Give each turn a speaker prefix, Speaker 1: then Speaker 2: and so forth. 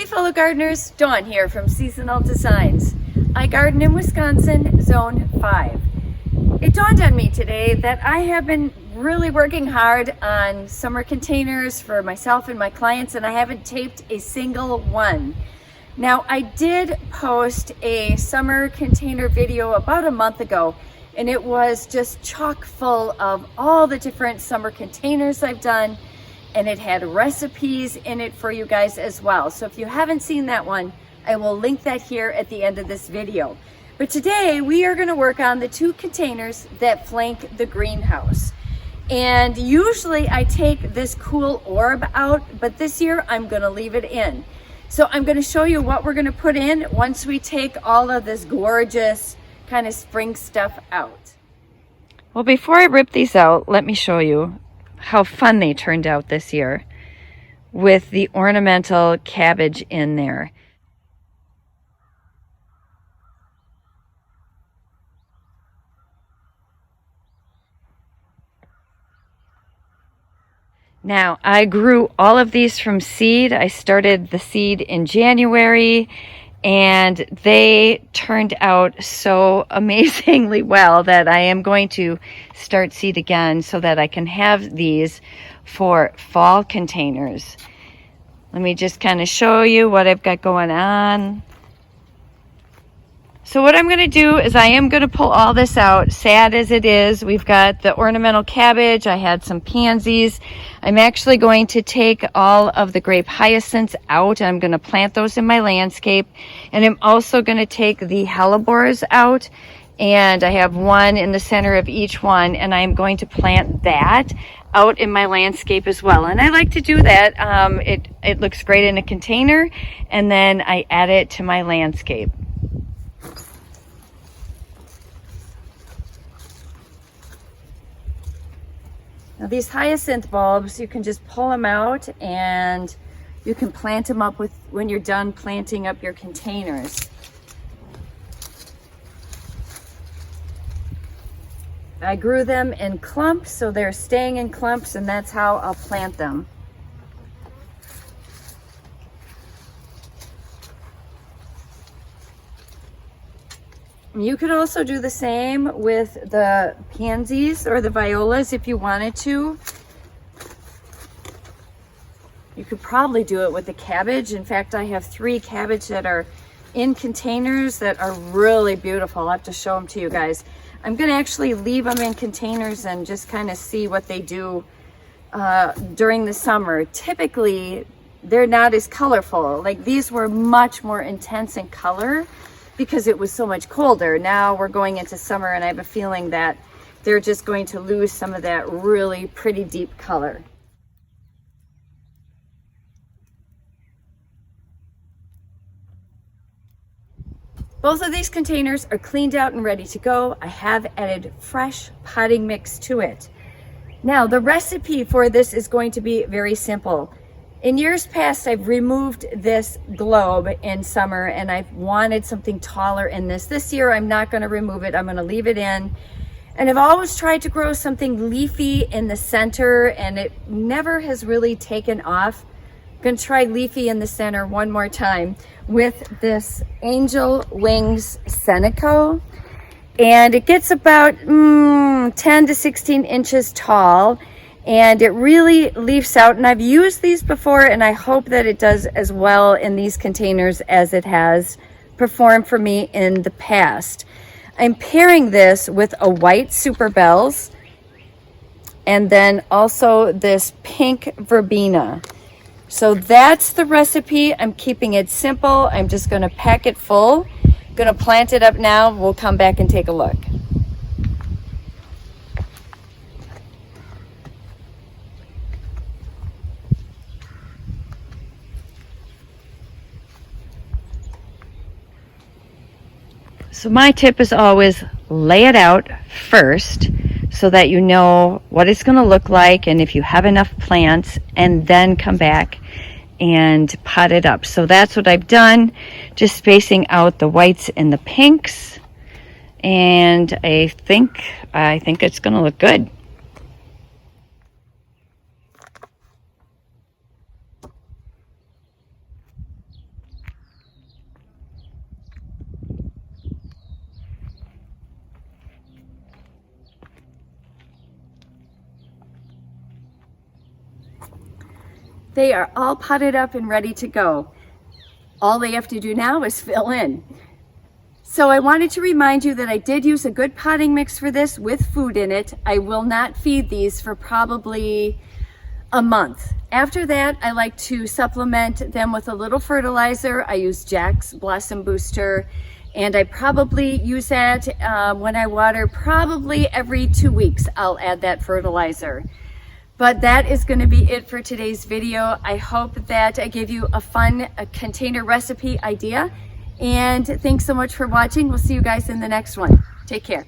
Speaker 1: fellow gardeners, Dawn here from Seasonal Designs. I garden in Wisconsin, Zone 5. It dawned on me today that I have been really working hard on summer containers for myself and my clients, and I haven't taped a single one. Now, I did post a summer container video about a month ago, and it was just chock full of all the different summer containers I've done, and it had recipes in it for you guys as well. So if you haven't seen that one, I will link that here at the end of this video. But today we are going to work on the two containers that flank the greenhouse. And usually I take this cool orb out, but this year I'm going to leave it in. So I'm going to show you what we're going to put in once we take all of this gorgeous kind of spring stuff out. Well, before I rip these out, let me show you how fun they turned out this year with the ornamental cabbage in there. Now, I grew all of these from seed. I started the seed in January, and they turned out so amazingly well that I am going to start seed again so that I can have these for fall containers. Let me just kind of show you what I've got going on. So what I'm going to do is I am going to pull all this out, sad as it is. We've got the ornamental cabbage. I had some pansies. I'm actually going to take all of the grape hyacinths out. I'm going to plant those in my landscape. And I'm also going to take the hellebores out. And I have one in the center of each one. And I'm going to plant that out in my landscape as well. And I like to do that. It looks great in a container. And then I add it to my landscape. Now these hyacinth bulbs, you can just pull them out and you can plant them up with when you're done planting up your containers. I grew them in clumps, so they're staying in clumps, and that's how I'll plant them. You could also do the same with the pansies or the violas if you wanted to. You could probably do it with the cabbage. In fact, I have 3 cabbage that are in containers that are really beautiful. I'll have to show them to you guys. I'm going to actually leave them in containers and just kind of see what they do during the summer. Typically, they're not as colorful. Like these were much more intense in color because it was so much colder. Now we're going into summer, and I have a feeling that they're just going to lose some of that really pretty deep color. Both of these containers are cleaned out and ready to go. I have added fresh potting mix to it. Now, the recipe for this is going to be very simple. In years past, I've removed this globe in summer, and I've wanted something taller in this. This year, I'm not going to remove it. I'm going to leave it in. And I've always tried to grow something leafy in the center, and it never has really taken off. I'm going to try leafy in the center one more time with this Angel Wings Seneco. And it gets about 10 to 16 inches tall. And it really leafs out, and I've used these before, and I hope that it does as well in these containers as it has performed for me in the past. I'm pairing this with a white Super Bells, and then also this pink Verbena. So that's the recipe. I'm keeping it simple. I'm just going to pack it full. I'm going to plant it up now. We'll come back and take a look. So my tip is always lay it out first so that you know what it's going to look like, and if you have enough plants, and then come back and pot it up. So that's what I've done, just spacing out the whites and the pinks, and I think it's going to look good. They are all potted up and ready to go. All they have to do now is fill in. So I wanted to remind you that I did use a good potting mix for this with food in it. I will not feed these for probably a month. After that, I like to supplement them with a little fertilizer. I use Jack's Blossom Booster, and I probably use that when I water, probably every 2 weeks I'll add that fertilizer. But that is going to be it for today's video. I hope that I gave you a fun container recipe idea. And thanks so much for watching. We'll see you guys in the next one. Take care.